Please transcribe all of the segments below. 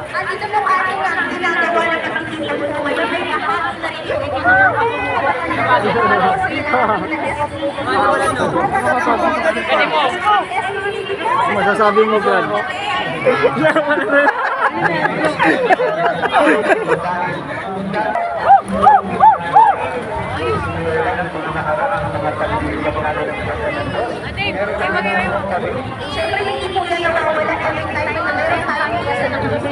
Andito po ating ginagawa ng pagtitinda mo ngayon. Masasabi mo, Brad? Siyempre, hindi po yan nawawala kami tayo na meron tayong kasi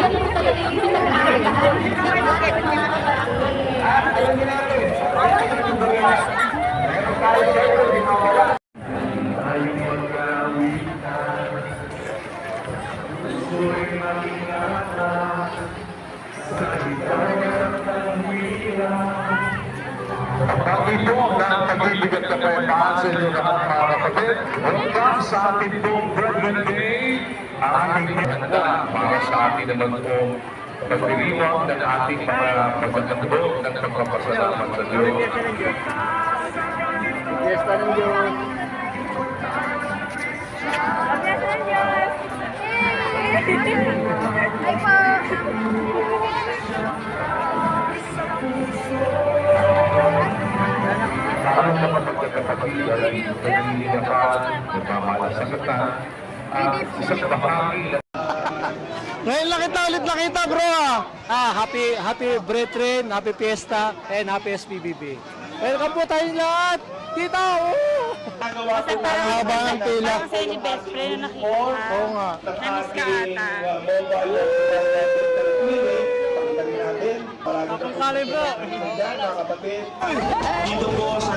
Pag-ito ng pag-ibig at kapayapaan sa inyo lahat mga kapatid. Hanggang sa ating pong Brethren Day, ang ating handa para sa ating naman pong pagdiriwang ng ating mga pagkakandog ng pagpapasalamat sa Diyos. Yes, tanong Diyos. Ay po! Ang mga pagkakapatid ay nagiginapan, nagmamalasakatan, at isang bahagi Ngayon lang kita ulit nakita, bro. Happy Brethren, happy Fiesta, and happy SPBB. Welcome po tayong lahat. Tita, haba ng pila. Parang sa'yo ni best friend na nakita. Oo nga. Namiss ka ata. Kapag kali, bro. dito po sa